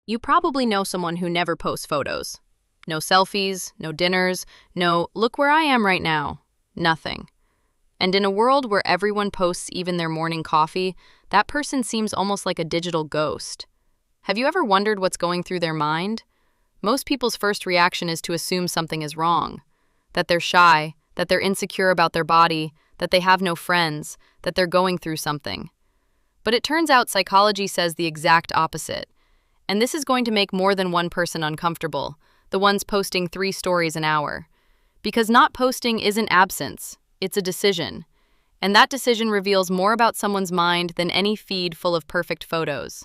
You probably know someone who never posts photos. No selfies, no dinners, no, look where I am right now. Nothing. And in a world where everyone posts even their morning coffee, that person seems almost like a digital ghost. Have you ever wondered what's going through their mind? Most people's first reaction is to assume something is wrong. That they're shy, that they're insecure about their body, that they have no friends, that they're going through something. But it turns out psychology says the exact opposite. And this is going to make more than one person uncomfortable, the ones posting 3 stories an hour. Because not posting isn't absence, it's a decision. And that decision reveals more about someone's mind than any feed full of perfect photos.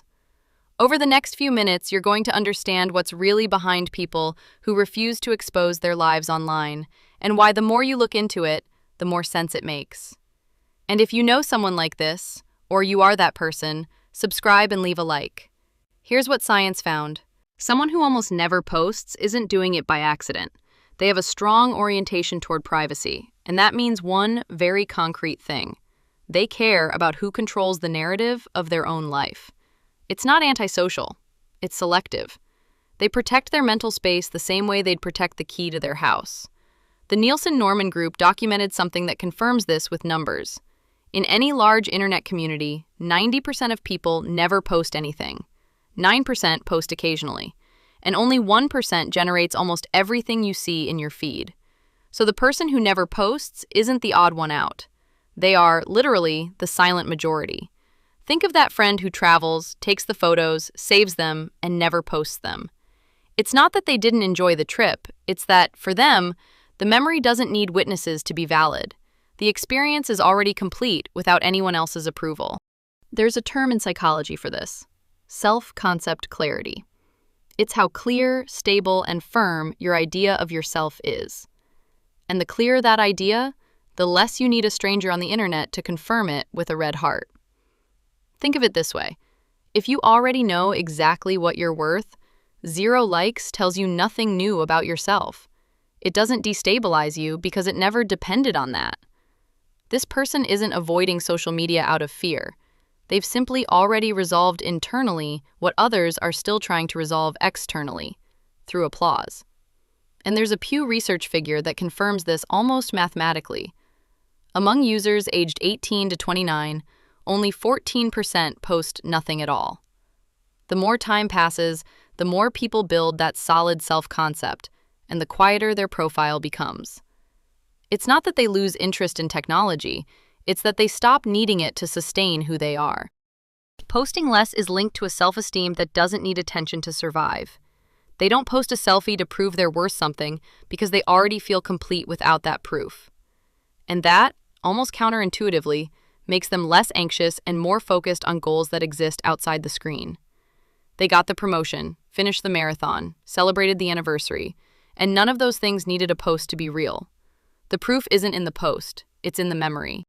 Over the next few minutes, you're going to understand what's really behind people who refuse to expose their lives online, and why the more you look into it, the more sense it makes. And if you know someone like this, or you are that person, subscribe and leave a like. Here's what science found. Someone who almost never posts isn't doing it by accident. They have a strong orientation toward privacy, and that means one very concrete thing. They care about who controls the narrative of their own life. It's not antisocial, it's selective. They protect their mental space the same way they'd protect the key to their house. The Nielsen-Norman Group documented something that confirms this with numbers. In any large internet community, 90% of people never post anything. 9% post occasionally, and only 1% generates almost everything you see in your feed. So the person who never posts isn't the odd one out. They are, literally, the silent majority. Think of that friend who travels, takes the photos, saves them, and never posts them. It's not that they didn't enjoy the trip, it's that, for them, the memory doesn't need witnesses to be valid. The experience is already complete without anyone else's approval. There's a term in psychology for this. Self-concept clarity. It's how clear, stable, and firm your idea of yourself is. And the clearer that idea, the less you need a stranger on the internet to confirm it with a red heart. Think of it this way. If you already know exactly what you're worth, 0 likes tells you nothing new about yourself. It doesn't destabilize you because it never depended on that. This person isn't avoiding social media out of fear. They've simply already resolved internally what others are still trying to resolve externally, through applause. And there's a Pew Research figure that confirms this almost mathematically. Among users aged 18 to 29, only 14% post nothing at all. The more time passes, the more people build that solid self-concept, and the quieter their profile becomes. It's not that they lose interest in technology, it's that they stop needing it to sustain who they are. Posting less is linked to a self-esteem that doesn't need attention to survive. They don't post a selfie to prove they're worth something because they already feel complete without that proof. And that, almost counterintuitively, makes them less anxious and more focused on goals that exist outside the screen. They got the promotion, finished the marathon, celebrated the anniversary, and none of those things needed a post to be real. The proof isn't in the post, it's in the memory.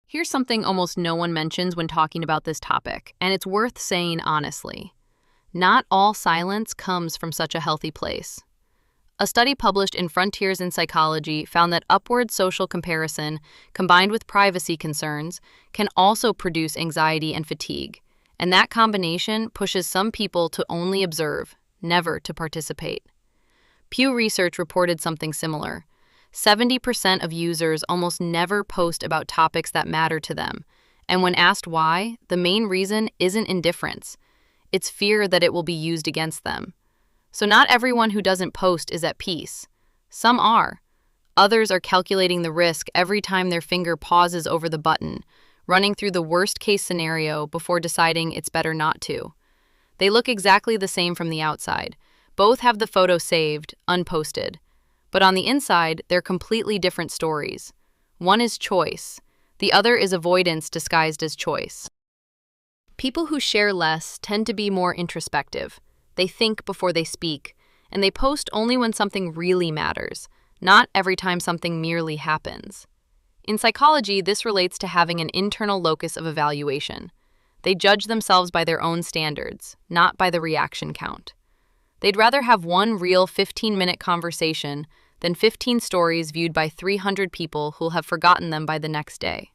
Here's something almost no one mentions when talking about this topic, and it's worth saying honestly. Not all silence comes from such a healthy place. A study published in Frontiers in Psychology found that upward social comparison, combined with privacy concerns, can also produce anxiety and fatigue, and that combination pushes some people to only observe, never to participate. Pew Research reported something similar. 70% of users almost never post about topics that matter to them, and when asked why, the main reason isn't indifference. It's fear that it will be used against them. So not everyone who doesn't post is at peace. Some are. Others are calculating the risk every time their finger pauses over the button, running through the worst-case scenario before deciding it's better not to. They look exactly the same from the outside. Both have the photo saved, unposted. But on the inside, they're completely different stories. One is choice. The other is avoidance disguised as choice. People who share less tend to be more introspective. They think before they speak, and they post only when something really matters, not every time something merely happens. In psychology, this relates to having an internal locus of evaluation. They judge themselves by their own standards, not by the reaction count. They'd rather have one real 15-minute conversation than 15 stories viewed by 300 people who'll have forgotten them by the next day.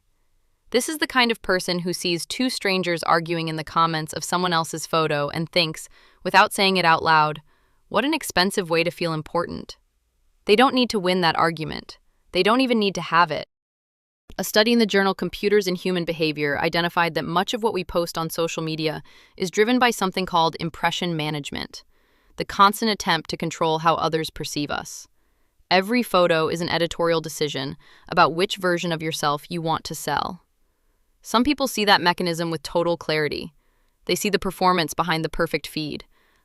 This is the kind of person who sees 2 strangers arguing in the comments of someone else's photo and thinks, without saying it out loud. What an expensive way to feel important. They don't need to win that argument. They don't even need to have it. A study in the journal Computers and Human Behavior identified that much of what we post on social media is driven by something called impression management, the constant attempt to control how others perceive us. Every photo is an editorial decision about which version of yourself you want to sell. Some people see that mechanism with total clarity. They see the performance behind the perfect feed,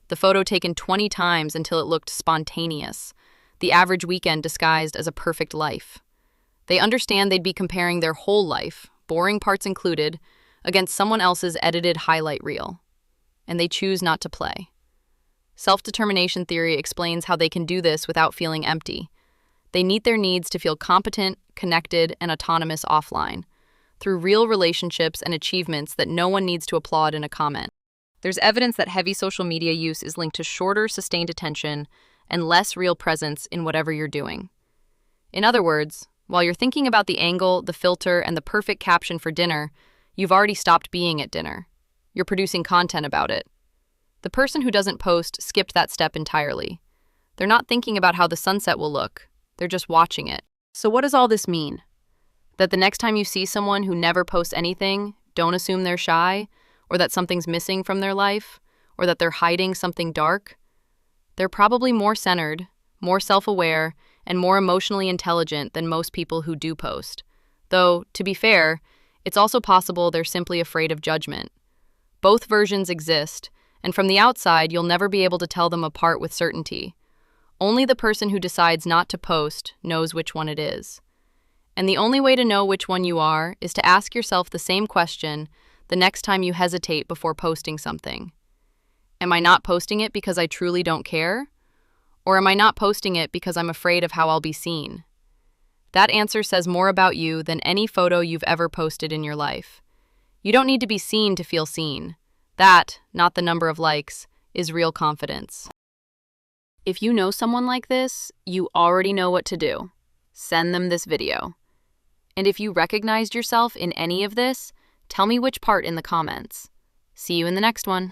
the photo taken 20 times until it looked spontaneous, the average weekend disguised as a perfect life. They understand they'd be comparing their whole life, boring parts included, against someone else's edited highlight reel. And they choose not to play. Self-determination theory explains how they can do this without feeling empty. They meet their needs to feel competent, connected, and autonomous offline, through real relationships and achievements that no one needs to applaud in a comment. There's evidence that heavy social media use is linked to shorter, sustained attention and less real presence in whatever you're doing. In other words, while you're thinking about the angle, the filter, and the perfect caption for dinner, you've already stopped being at dinner. You're producing content about it. The person who doesn't post skipped that step entirely. They're not thinking about how the sunset will look. They're just watching it. So what does all this mean? That the next time you see someone who never posts anything, don't assume they're shy, or that something's missing from their life, or that they're hiding something dark? They're probably more centered, more self-aware, and more emotionally intelligent than most people who do post. Though, to be fair, it's also possible they're simply afraid of judgment. Both versions exist, and from the outside, you'll never be able to tell them apart with certainty. Only the person who decides not to post knows which one it is. And the only way to know which one you are is to ask yourself the same question the next time you hesitate before posting something. Am I not posting it because I truly don't care? Or am I not posting it because I'm afraid of how I'll be seen? That answer says more about you than any photo you've ever posted in your life. You don't need to be seen to feel seen. That, not the number of likes, is real confidence. If you know someone like this, you already know what to do. Send them this video. And if you recognized yourself in any of this, tell me which part in the comments. See you in the next one.